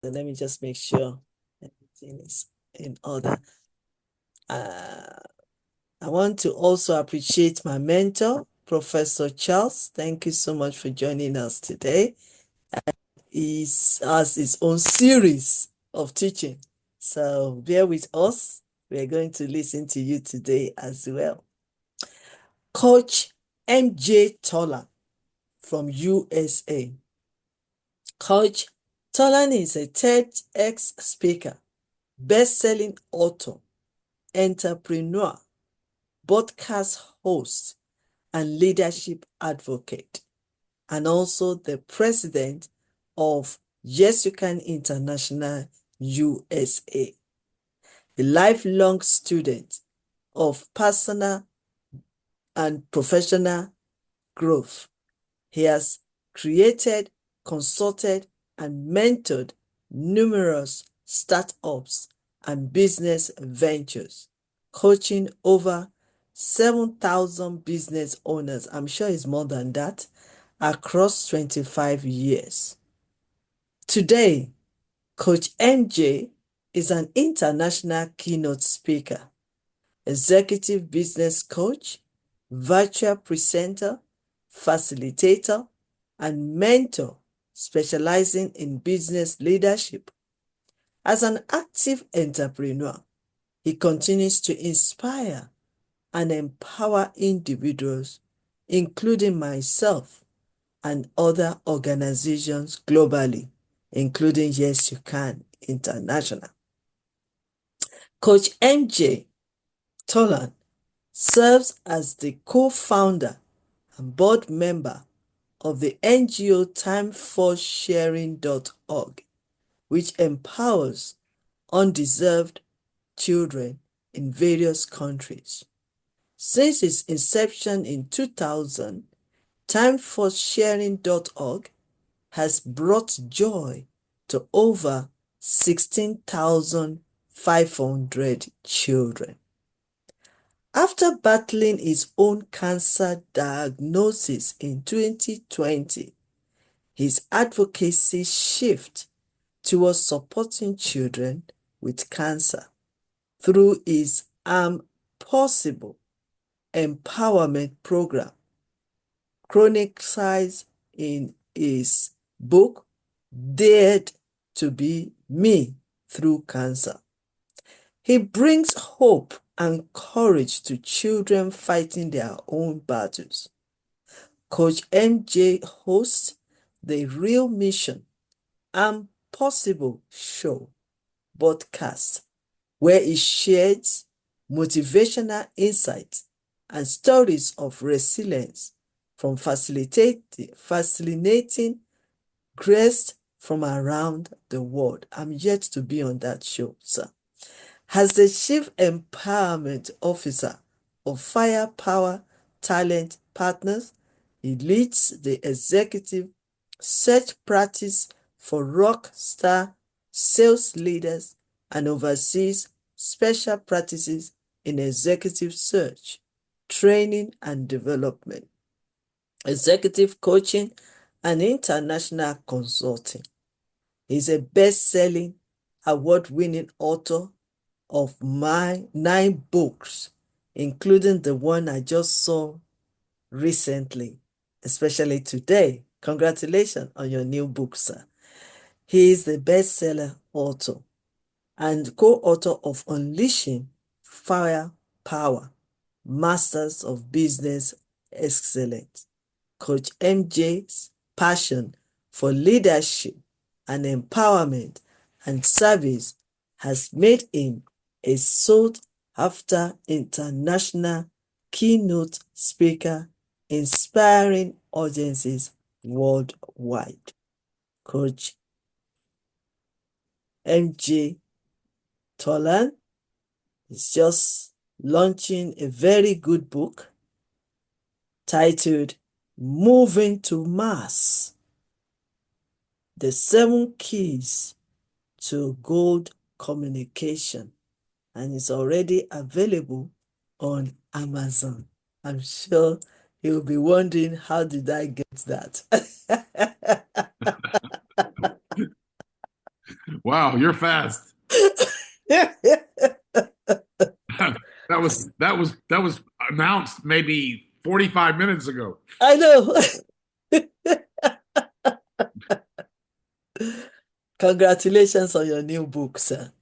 So let me just make sure everything is in order. I want to also appreciate my mentor, Professor Charles. Thank you so much for joining us today. He has his own series of teaching. So bear with us. We're going to listen to you today as well. Coach MJ Tolan from USA. Coach Tolan is a TEDx speaker, best-selling author, entrepreneur, podcast host, and leadership advocate, and also the president of Y.Y.C.I International USA, a lifelong student of personal and professional growth. He has created, consulted, and mentored numerous startups and business ventures, coaching over 7,000 business owners, I'm sure it's more than that, across 25 years. Today, Coach MJ is an international keynote speaker, executive business coach, virtual presenter, facilitator, and mentor specializing in business leadership. As an active entrepreneur, he continues to inspire and empower individuals, including myself and other organizations globally, including Y.Y.C.I International. Coach MJ Tolan serves as the co-founder and board member of the NGO TimeForSharing.org, which empowers undeserved children in various countries. Since its inception in 2000, TimeForSharing.org has brought joy to over 16,500 children. After battling his own cancer diagnosis in 2020, his advocacy shifted towards supporting children with cancer through his Possible empowerment program, chronicles in his book, Dared to Be Me Through Cancer. He brings hope and courage to children fighting their own battles. Coach MJ hosts the Real Mission and Possible Show podcast, where he shares motivational insights and stories of resilience from fascinating guests from around the world. I'm yet to be on that show, sir. As the Chief Empowerment Officer of Firepower Talent Partners, he leads the executive search practice for rock star sales leaders and oversees special practices in executive search, training and development, executive coaching, and international consulting. He's a best-selling, award-winning author of my 9 books, including the one I just saw recently, especially today. Congratulations on your new book, sir. He is the bestseller author and co-author of Unleashing Fire Power, Masters of Business Excellence. Coach MJ's passion for leadership and empowerment and service has made him a sought-after international keynote speaker, inspiring audiences worldwide. Coach MJ Tolan is just launching a very good book titled Moving to Mars: The 7 Keys to Gold Communication, and it's already available on Amazon. I'm sure you'll be wondering, how did I get that? Wow, you're fast. That was announced maybe 45 minutes ago. I know. Congratulations on your new book, sir.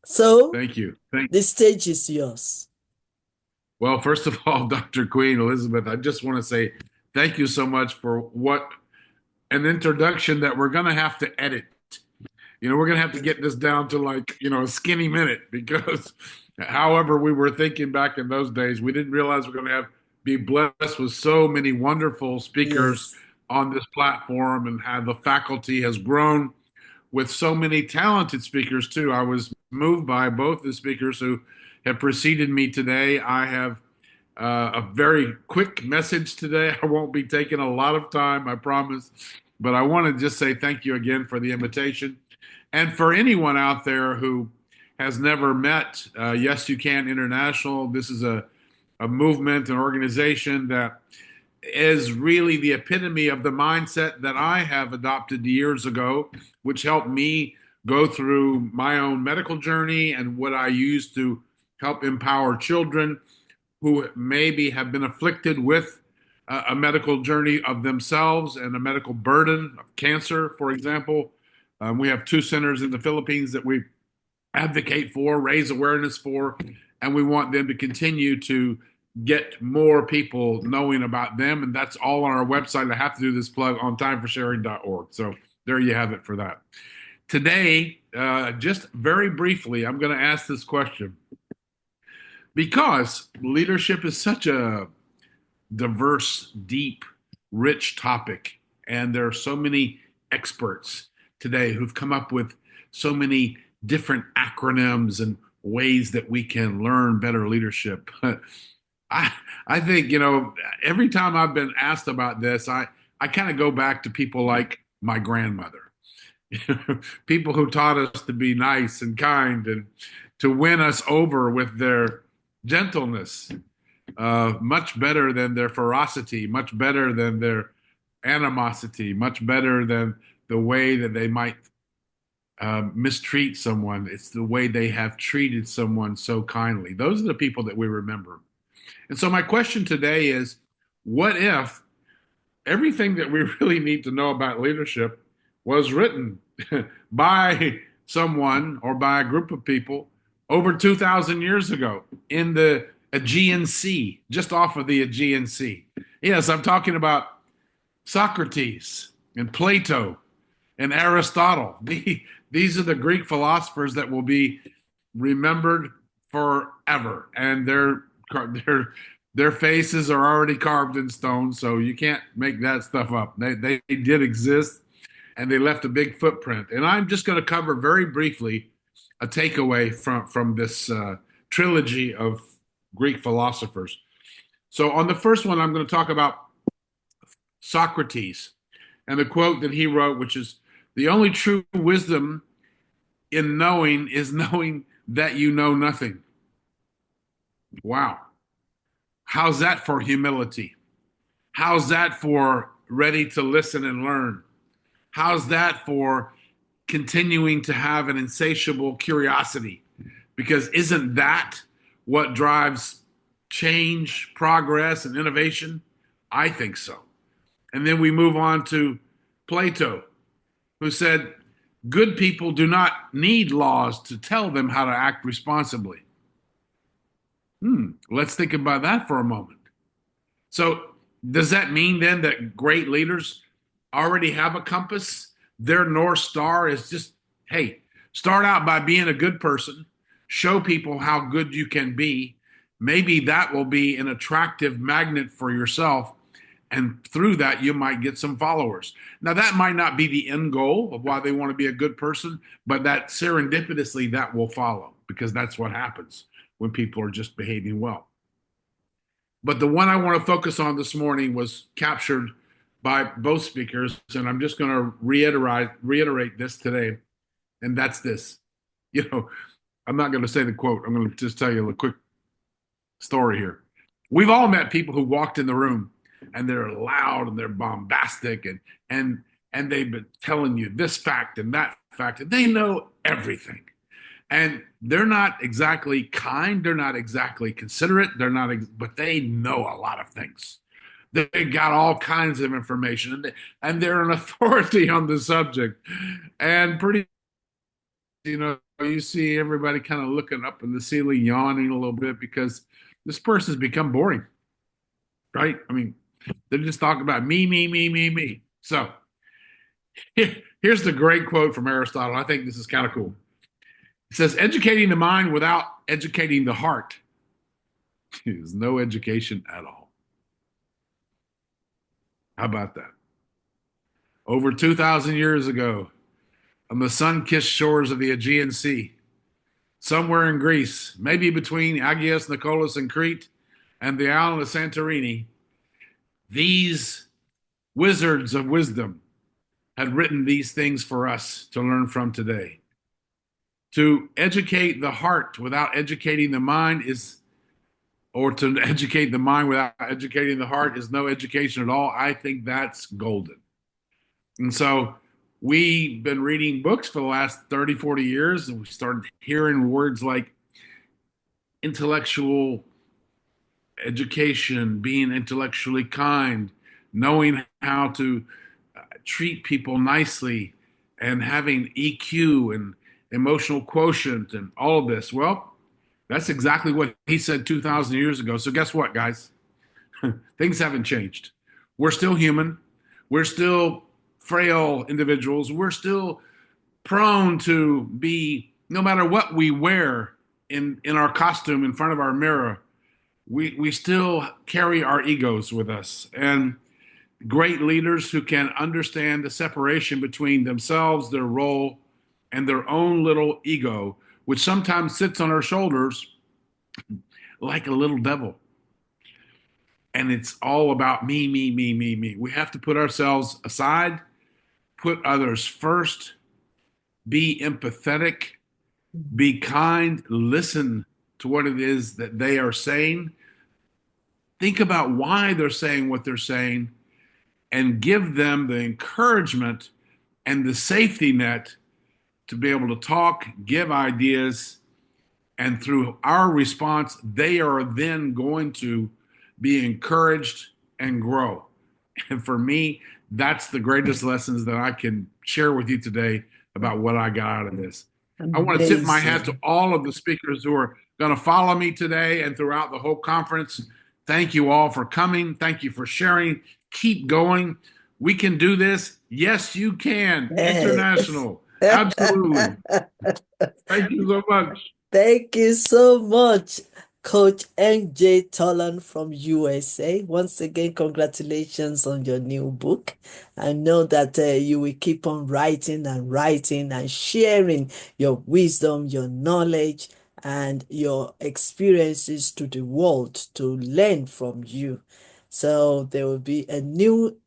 So, Thank you. Thank the stage is yours. Well, first of all, Dr. Queen Elizabeth, I just want to say thank you so much for what an introduction that we're going to have to edit. We're going to have to get this down to like, a skinny minute because however we were thinking back in those days, we didn't realize we're going to have be blessed with so many wonderful speakers Yes, on this platform and how the faculty has grown with so many talented speakers too. I was moved by both the speakers who have preceded me today. I have a very quick message today. I won't be taking a lot of time, I promise. But I want to just say thank you again for the invitation. And for anyone out there who has never met Yes You Can International, this is a movement, an organization that is really the epitome of the mindset that I have adopted years ago, which helped me go through my own medical journey and what I use to help empower children who maybe have been afflicted with a medical journey of themselves and a medical burden of cancer, for example. We have two centers in the Philippines that we advocate for, raise awareness for, and we want them to continue to get more people knowing about them. And that's all on our website. I have to do this plug on timeforsharing.org. So there you have it for that. Today, just very briefly, I'm going to ask this question because leadership is such a diverse, deep, rich topic. And there are so many experts today who've come up with so many different acronyms and ways that we can learn better leadership. I, I think, every time I've been asked about this, I kind of go back to people like my grandmother, people who taught us to be nice and kind and to win us over with their gentleness, much better than their ferocity, much better than their animosity, much better than the way that they might mistreat someone. It's the way they have treated someone so kindly. Those are the people that we remember. And so, my question today is what if everything that we really need to know about leadership was written by someone or by a group of people over 2,000 years ago in the Aegean Sea, just off of the Aegean Sea? Yes, I'm talking about Socrates and Plato and Aristotle. These are the Greek philosophers that will be remembered forever, and their faces are already carved in stone, so you can't make that stuff up. They did exist, and they left a big footprint. And I'm just going to cover very briefly a takeaway from this trilogy of Greek philosophers. So on the first one, I'm going to talk about Socrates and the quote that he wrote, which is the only true wisdom in knowing is knowing that you know nothing. Wow. How's that for humility? How's that for ready to listen and learn? How's that for continuing to have an insatiable curiosity? Because isn't that what drives change, progress, and innovation? I think so. And then we move on to Plato, who said, good people do not need laws to tell them how to act responsibly. Let's think about that for a moment. So, does that mean then that great leaders already have a compass? Their North Star is just, hey, start out by being a good person, show people how good you can be. Maybe that will be an attractive magnet for yourself. And through that, you might get some followers. Now, that might not be the end goal of why they want to be a good person, but that serendipitously that will follow because that's what happens when people are just behaving well. But the one I want to focus on this morning was captured by both speakers, and I'm just going to reiterate this today, and that's this. You know, I'm not going to say the quote. I'm going to just tell you a quick story here. We've all met people who walked in the room and they're loud and they're bombastic and and they've been telling you this fact and that fact, and they know everything. And they're not exactly kind, they're not exactly considerate, they're not, but they know a lot of things. They got all kinds of information, and they're an authority on the subject. And pretty, you see everybody kind of looking up in the ceiling, yawning a little bit because this person's become boring, right? I mean, they're just talking about me, me, me, me, me. So here's the great quote from Aristotle. I think this is kind of cool. It says, educating the mind without educating the heart is no education at all. How about that? Over 2,000 years ago, on the sun kissed shores of the Aegean Sea, somewhere in Greece, maybe between Agios Nicholas and Crete and the island of Santorini, these wizards of wisdom had written these things for us to learn from today. To educate the heart without educating the mind is, or to educate the mind without educating the heart is no education at all. I think that's golden. And so we've been reading books for the last 30, 40 years, and we started hearing words like intellectual education, being intellectually kind, knowing how to treat people nicely, and having EQ and emotional quotient and all of this. Well, that's exactly what he said 2,000 years ago. So, guess what, guys? Things haven't changed. We're still human. We're still frail individuals. We're still prone to be, no matter what we wear in our costume in front of our mirror, we still carry our egos with us. And great leaders who can understand the separation between themselves, their role, and their own little ego, which sometimes sits on our shoulders like a little devil. And it's all about me, me, me, me, me. We have to put ourselves aside, put others first, be empathetic, be kind, listen to what it is that they are saying, think about why they're saying what they're saying, and give them the encouragement and the safety net to be able to talk, give ideas, and through our response, they are then going to be encouraged and grow. And for me, that's the greatest lessons that I can share with you today about what I got out of this. I want to tip my hat to Amazing. all of the speakers who are going to follow me today and throughout the whole conference. Thank you all for coming. Thank you for sharing. Keep going. We can do this. Yes, you can. Yes. International. Absolutely. Thank you so much. Thank you so much, Coach MJ Tolan from USA. Once again, congratulations on your new book. I know that you will keep on writing and writing and sharing your wisdom, your knowledge, and your experiences to the world to learn from you. So there will be a new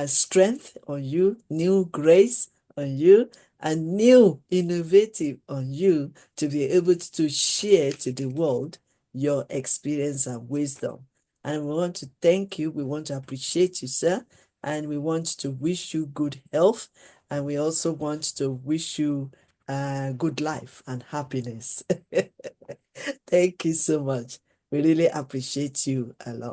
strength on you, new grace on you, and new innovative on you to be able to share to the world your experience and wisdom. And we want to thank you. We want to appreciate you, sir. And we want to wish you good health. And we also want to wish you good life and happiness. Thank you so much. We really appreciate you a lot.